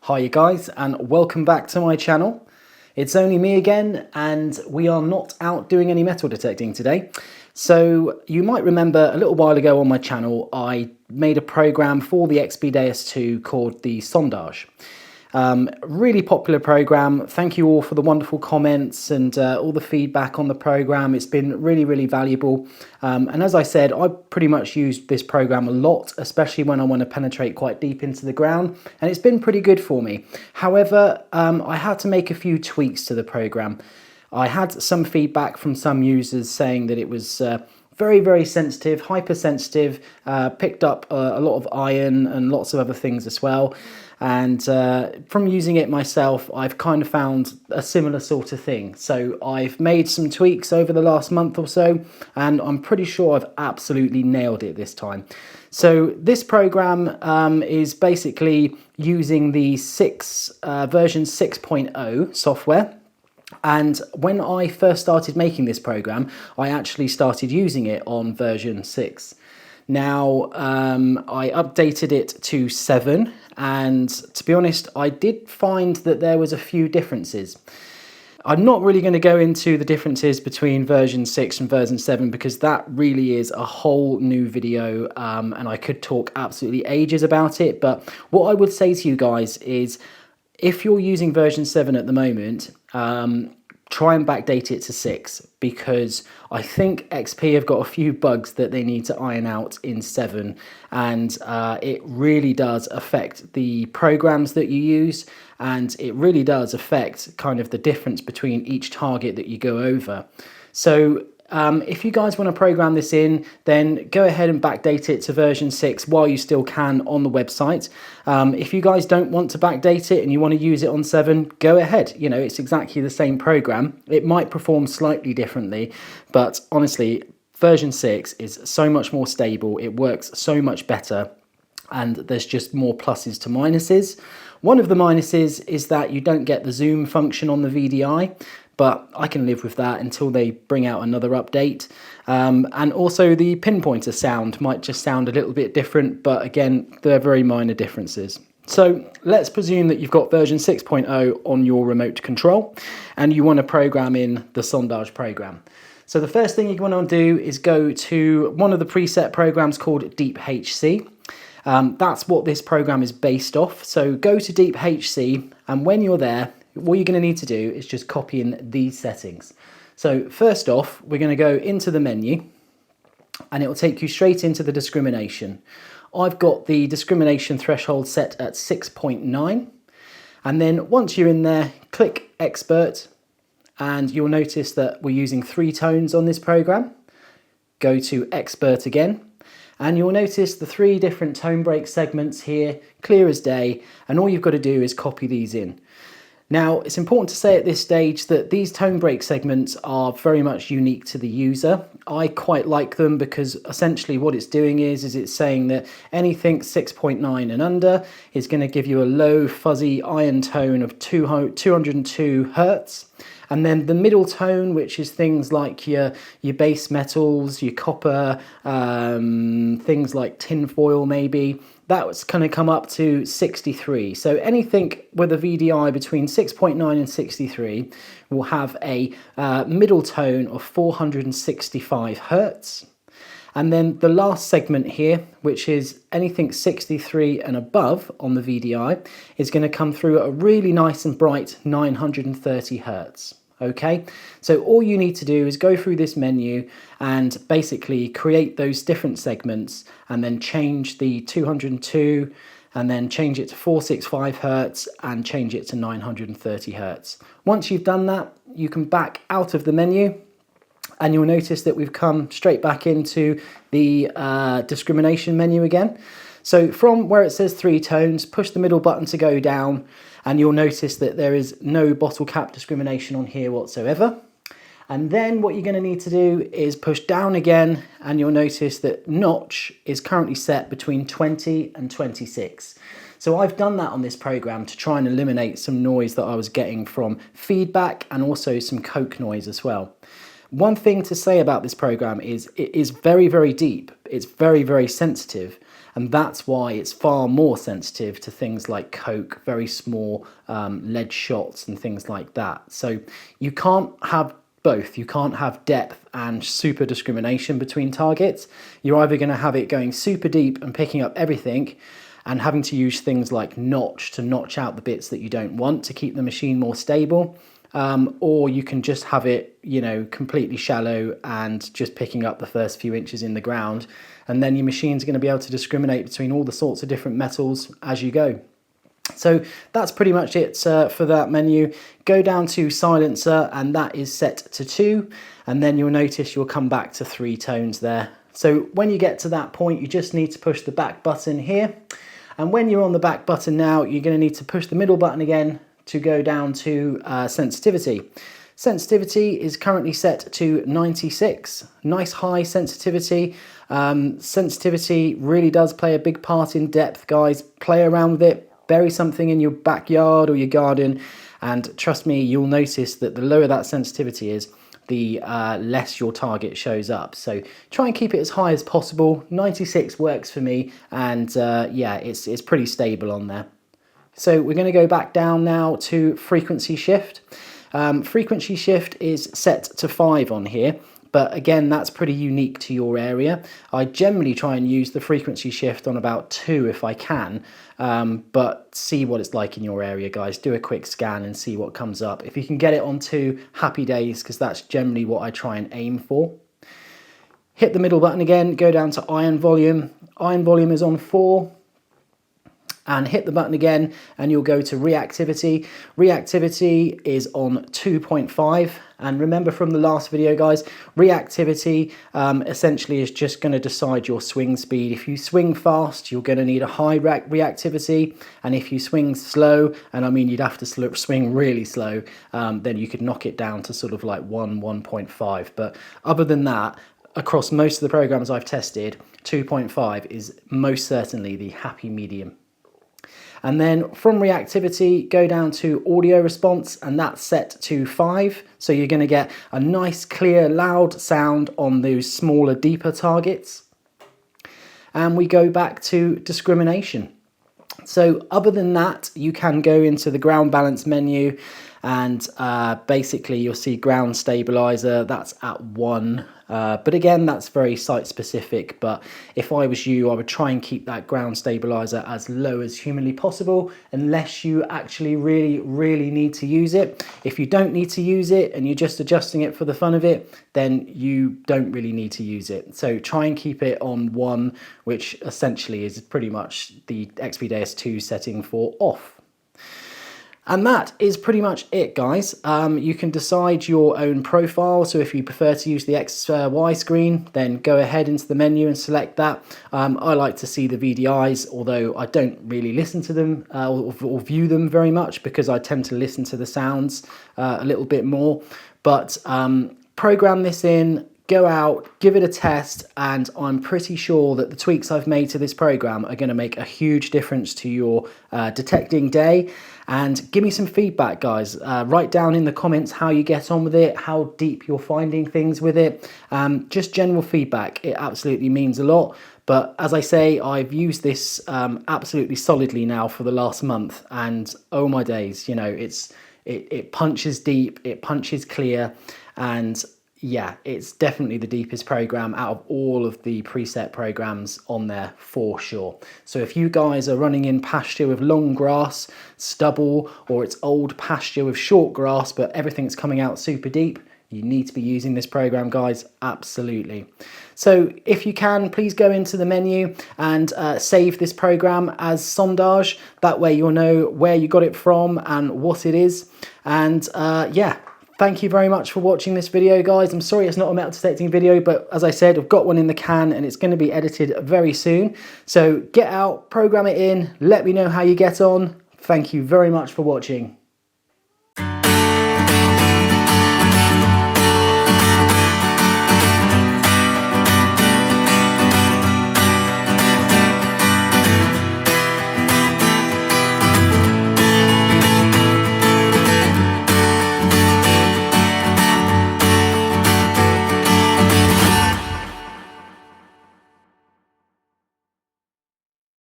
Hi you guys, and welcome back to my channel. It's only me again, and we are not out doing any metal detecting today. So you might remember a little while ago on my channel I made a program for the XPDS2 called the Sondage. Really popular program. Thank you all for the wonderful comments and all the feedback on the program. It's been really valuable. And as I said, I pretty much used this program a lot, especially when I want to penetrate quite deep into the ground, and it's been pretty good for me. However, I had to make a few tweaks to the program. I had some feedback from some users saying that it was very sensitive, hypersensitive, picked up a lot of iron and lots of other things as well. And from using it myself, I've kind of found a similar sort of thing. So I've made some tweaks over the last month or so, and I'm pretty sure I've absolutely nailed it this time. So this program is basically using the version 6.0 software. And when I first started making this program, I actually started using it on version 6. Now, I updated it to 7, and to be honest, I did find that there was a few differences. I'm not really going to go into the differences between version 6 and version 7 because that really is a whole new video, and I could talk absolutely ages about it. But what I would say to you guys is, if you're using version 7 at the moment, try and backdate it to 6, because I think XP have got a few bugs that they need to iron out in 7, and it really does affect the programs that you use, and it really does affect kind of the difference between each target that you go over. So if you guys want to program this in, then go ahead and backdate it to version 6 while you still can on the website. If you guys don't want to backdate it and you want to use it on 7, go ahead. You know, it's exactly the same program. It might perform slightly differently, but honestly, version 6 is so much more stable. It works so much better, and there's just more pluses to minuses. One of the minuses is that you don't get the zoom function on the VDI, but I can live with that until they bring out another update. And also the pinpointer sound might just sound a little bit different, but again, they're very minor differences. So let's presume that you've got version 6.0 on your remote control and you want to program in the Sondage program. So the first thing you want to do is go to one of the preset programs called DeepHC. That's what this program is based off. So go to DeepHC, and when you're there, what you're going to need to do is just copy in these settings. So first off, we're going to go into the menu, and it will take you straight into the discrimination. I've got the discrimination threshold set at 6.9. And then once you're in there, click Expert, and you'll notice that we're using 3 tones on this program. Go to Expert again, and you'll notice the 3 different tone break segments here, clear as day, and all you've got to do is copy these in. Now, it's important to say at this stage that these tone break segments are very much unique to the user. I quite like them because essentially what it's doing is it's saying that anything 6.9 and under is going to give you a low fuzzy iron tone of 202 hertz. And then the middle tone, which is things like your base metals, your copper, things like tin foil maybe, that's going to come up to 63. So anything with a VDI between 6.9 and 63 will have a middle tone of 465 hertz. And then the last segment here, which is anything 63 and above on the VDI, is going to come through at a really nice and bright 930 hertz. Okay, so all you need to do is go through this menu and basically create those different segments, and then change the 202, and then change it to 465 hertz, and change it to 930 hertz. Once you've done that, you can back out of the menu, and you'll notice that we've come straight back into the discrimination menu again. So from where it says 3 tones, push the middle button to go down, and you'll notice that there is no bottle cap discrimination on here whatsoever. And then what you're going to need to do is push down again, and you'll notice that notch is currently set between 20 and 26. So I've done that on this program to try and eliminate some noise that I was getting from feedback, and also some coke noise as well. One thing to say about this program is it is very deep. It's very sensitive. and that's why it's far more sensitive to things like coke, very small lead shots and things like that. So you can't have both. You can't have depth and super discrimination between targets. You're either going to have it going super deep and picking up everything and having to use things like notch to notch out the bits that you don't want to keep the machine more stable, or you can just have it, you know, completely shallow and just picking up the first few inches in the ground, and then your machine's going to be able to discriminate between all the sorts of different metals as you go. So that's pretty much it for that menu. Go down to silencer, and that is set to 2, and then you'll notice you'll come back to 3 tones there. So when you get to that point, you just need to push the back button here, and when you're on the back button now, you're going to need to push the middle button again to go down to sensitivity. Sensitivity is currently set to 96, nice high sensitivity. Sensitivity really does play a big part in depth, guys. Play around with it. Bury something in your backyard or your garden, and trust me, you'll notice that the lower that sensitivity is, the less your target shows up. So try and keep it as high as possible. 96 works for me, and yeah, it's pretty stable on there. So we're going to go back down now to frequency shift. Frequency shift is set to 5 on here, but again, that's pretty unique to your area. I generally try and use the frequency shift on about 2 if I can, but see what it's like in your area, guys. Do a quick scan and see what comes up. If you can get it on 2, happy days, because that's generally what I try and aim for. Hit the middle button again, go down to iron volume. Iron volume is on 4. And hit the button again and you'll go to reactivity. Reactivity is on 2.5, and remember from the last video, guys, reactivity essentially is just going to decide your swing speed. If you swing fast, you're going to need a high reactivity, and if you swing slow, and I mean you'd have to swing really slow, then you could knock it down to sort of like 1.5. But other than that, across most of the programs I've tested, 2.5 is most certainly the happy medium. And then from reactivity, go down to audio response, and that's set to 5. So you're going to get a nice, clear, loud sound on those smaller, deeper targets. And we go back to discrimination. So other than that, you can go into the ground balance menu, and basically you'll see ground stabilizer, that's at 1. But again, that's very site specific, but if I was you, I would try and keep that ground stabilizer as low as humanly possible, unless you actually really need to use it. If you don't need to use it and you're just adjusting it for the fun of it, then you don't really need to use it. So try and keep it on 1, which essentially is pretty much the XPDS2 setting for off. And that is pretty much it, guys. You can decide your own profile. So if you prefer to use the XY screen, then go ahead into the menu and select that. I like to see the VDIs, although I don't really listen to them or view them very much, because I tend to listen to the sounds a little bit more. But program this in, go out, give it a test, and I'm pretty sure that the tweaks I've made to this program are going to make a huge difference to your detecting day. And give me some feedback, guys. Write down in the comments how you get on with it, how deep you're finding things with it. Just general feedback. It absolutely means a lot. But as I say, I've used this absolutely solidly now for the last month, and oh my days, you know, it punches deep, it punches clear, and yeah, it's definitely the deepest program out of all of the preset programs on there for sure. So if you guys are running in pasture with long grass, stubble, or it's old pasture with short grass, but everything's coming out super deep, you need to be using this program, guys, absolutely. So if you can, please go into the menu and save this program as Sondage. That way you'll know where you got it from and what it is. And yeah. Thank you very much for watching this video, guys. I'm sorry it's not a metal detecting video, but as I said, I've got one in the can and it's going to be edited very soon. So get out, program it in, let me know how you get on. Thank you very much for watching.